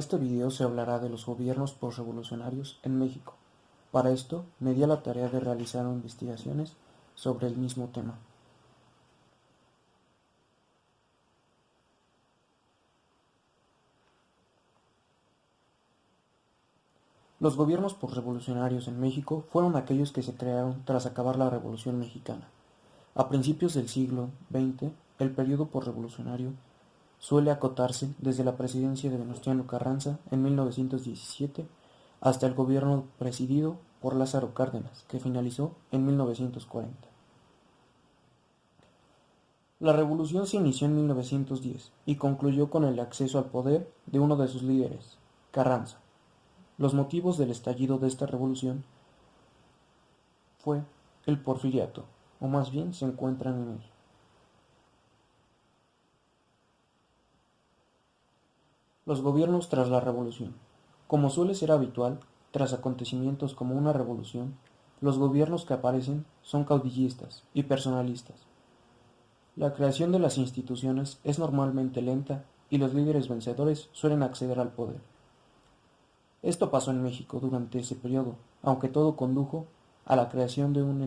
este video se hablará de los gobiernos posrevolucionarios en México. Para esto, me di a la tarea de realizar investigaciones sobre el mismo tema. Los gobiernos posrevolucionarios en México fueron aquellos que se crearon tras acabar la Revolución Mexicana. A principios del siglo XX, el periodo posrevolucionario suele acotarse desde la presidencia de Venustiano Carranza en 1917 hasta el gobierno presidido por Lázaro Cárdenas, que finalizó en 1940. La revolución se inició en 1910 y concluyó con el acceso al poder de uno de sus líderes, Carranza. Los motivos del estallido de esta revolución fue el porfiriato, o más bien se encuentran en él. Los gobiernos tras la revolución. Como suele ser habitual, tras acontecimientos como una revolución, los gobiernos que aparecen son caudillistas y personalistas. La creación de las instituciones es normalmente lenta y los líderes vencedores suelen acceder al poder. Esto pasó en México durante ese periodo, aunque todo condujo a la creación de un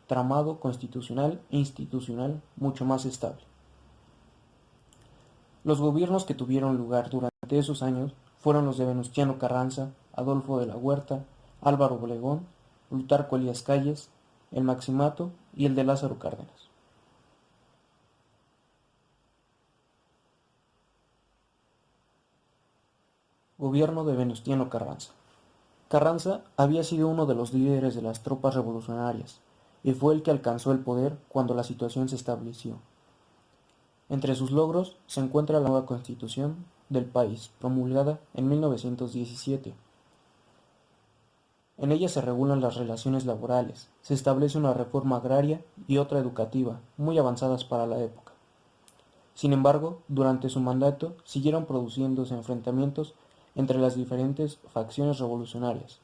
entramado constitucional e institucional mucho más estable. Los gobiernos que tuvieron lugar durante esos años fueron los de Venustiano Carranza, Adolfo de la Huerta, Álvaro Obregón, Plutarco Elías Calles, el Maximato y el de Lázaro Cárdenas. Gobierno de Venustiano Carranza. Carranza había sido uno de los líderes de las tropas revolucionarias y fue el que alcanzó el poder cuando la situación se estableció. Entre sus logros se encuentra la nueva Constitución del país, promulgada en 1917. En ella se regulan las relaciones laborales, se establece una reforma agraria y otra educativa, muy avanzadas para la época. Sin embargo, durante su mandato siguieron produciéndose enfrentamientos entre las diferentes facciones revolucionarias.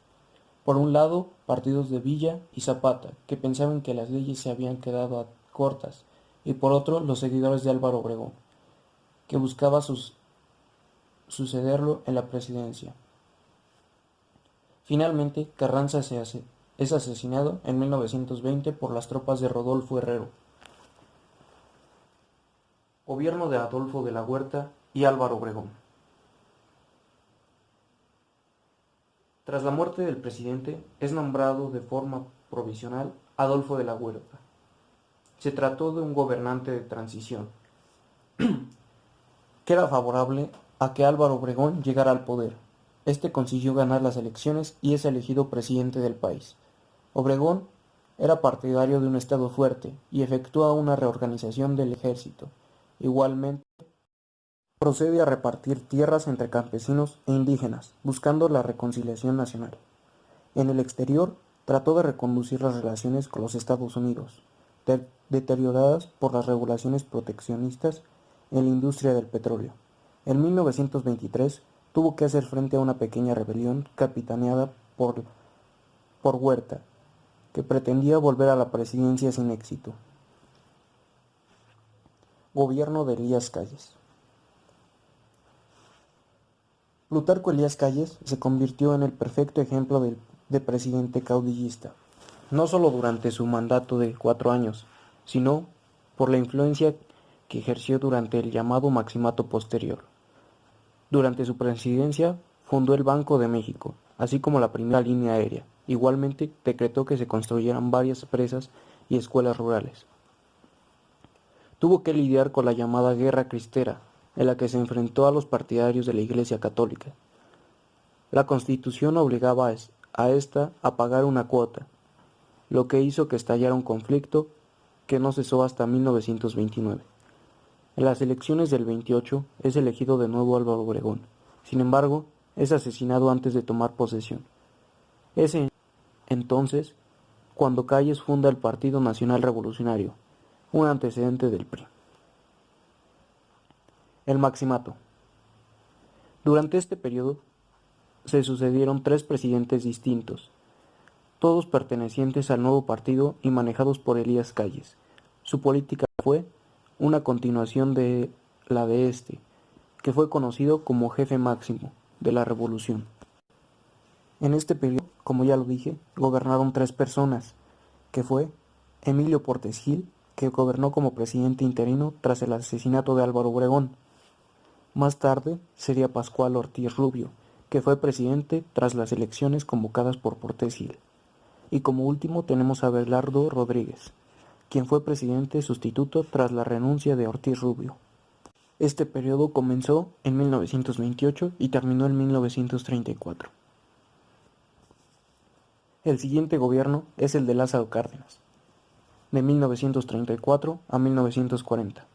Por un lado, partidos de Villa y Zapata, que pensaban que las leyes se habían quedado cortas, y por otro, los seguidores de Álvaro Obregón, que buscaba sucederlo en la presidencia. Finalmente, Carranza es asesinado en 1920 por las tropas de Rodolfo Herrero. Gobierno de Adolfo de la Huerta y Álvaro Obregón. Tras la muerte del presidente, es nombrado de forma provisional Adolfo de la Huerta. Se trató de un gobernante de transición, que era favorable a que Álvaro Obregón llegara al poder. Este consiguió ganar las elecciones y es elegido presidente del país. Obregón era partidario de un Estado fuerte y efectúa una reorganización del ejército. Igualmente, procede a repartir tierras entre campesinos e indígenas, buscando la reconciliación nacional. En el exterior, trató de reconducir las relaciones con los Estados Unidos, deterioradas por las regulaciones proteccionistas en la industria del petróleo. En 1923 tuvo que hacer frente a una pequeña rebelión capitaneada por Huerta, que pretendía volver a la presidencia sin éxito. Gobierno de Elías Calles. Plutarco Elías Calles se convirtió en el perfecto ejemplo de presidente caudillista, no solo durante su mandato de 4 años, sino por la influencia que ejerció durante el llamado Maximato posterior. Durante su presidencia fundó el Banco de México, así como la primera línea aérea. Igualmente decretó que se construyeran varias presas y escuelas rurales. Tuvo que lidiar con la llamada Guerra Cristera, en la que se enfrentó a los partidarios de la Iglesia Católica. La Constitución obligaba a esta a pagar una cuota, lo que hizo que estallara un conflicto que no cesó hasta 1929. En las elecciones del 28 es elegido de nuevo Álvaro Obregón. Sin embargo, es asesinado antes de tomar posesión. Es entonces cuando Calles funda el Partido Nacional Revolucionario, un antecedente del PRI. El Maximato. Durante este periodo se sucedieron 3 presidentes distintos, todos pertenecientes al nuevo partido y manejados por Elías Calles. Su política fue una continuación de la de este, que fue conocido como Jefe Máximo. de la revolución. En este periodo, como ya lo dije, gobernaron 3 personas, que fue Emilio Portes Gil, que gobernó como presidente interino tras el asesinato de Álvaro Obregón. Más tarde sería Pascual Ortiz Rubio, que fue presidente tras las elecciones convocadas por Portes Gil. Y como último tenemos a Abelardo Rodríguez, quien fue presidente sustituto tras la renuncia de Ortiz Rubio. Este periodo comenzó en 1928 y terminó en 1934. El siguiente gobierno es el de Lázaro Cárdenas, de 1934 a 1940.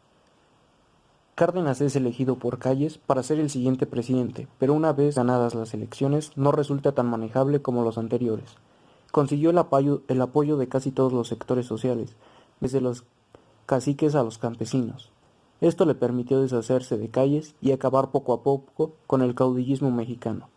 Cárdenas es elegido por Calles para ser el siguiente presidente, pero una vez ganadas las elecciones no resulta tan manejable como los anteriores. Consiguió el apoyo de casi todos los sectores sociales, desde los caciques a los campesinos. Esto le permitió deshacerse de Calles y acabar poco a poco con el caudillismo mexicano.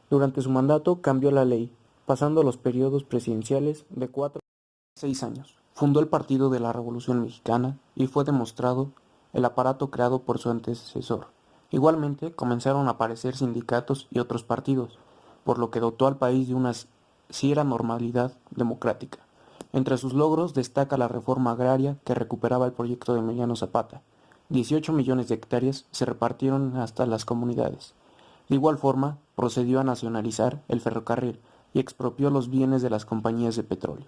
Durante su mandato cambió la ley, pasando los periodos presidenciales de 4 a 6 años. Fundó el Partido de la Revolución Mexicana y fue demostrado el aparato creado por su antecesor. Igualmente comenzaron a aparecer sindicatos y otros partidos, por lo que dotó al país de una cierta normalidad democrática. Entre sus logros destaca la reforma agraria que recuperaba el proyecto de Emiliano Zapata. 18 millones de hectáreas se repartieron hasta las comunidades. De igual forma, procedió a nacionalizar el ferrocarril y expropió los bienes de las compañías de petróleo.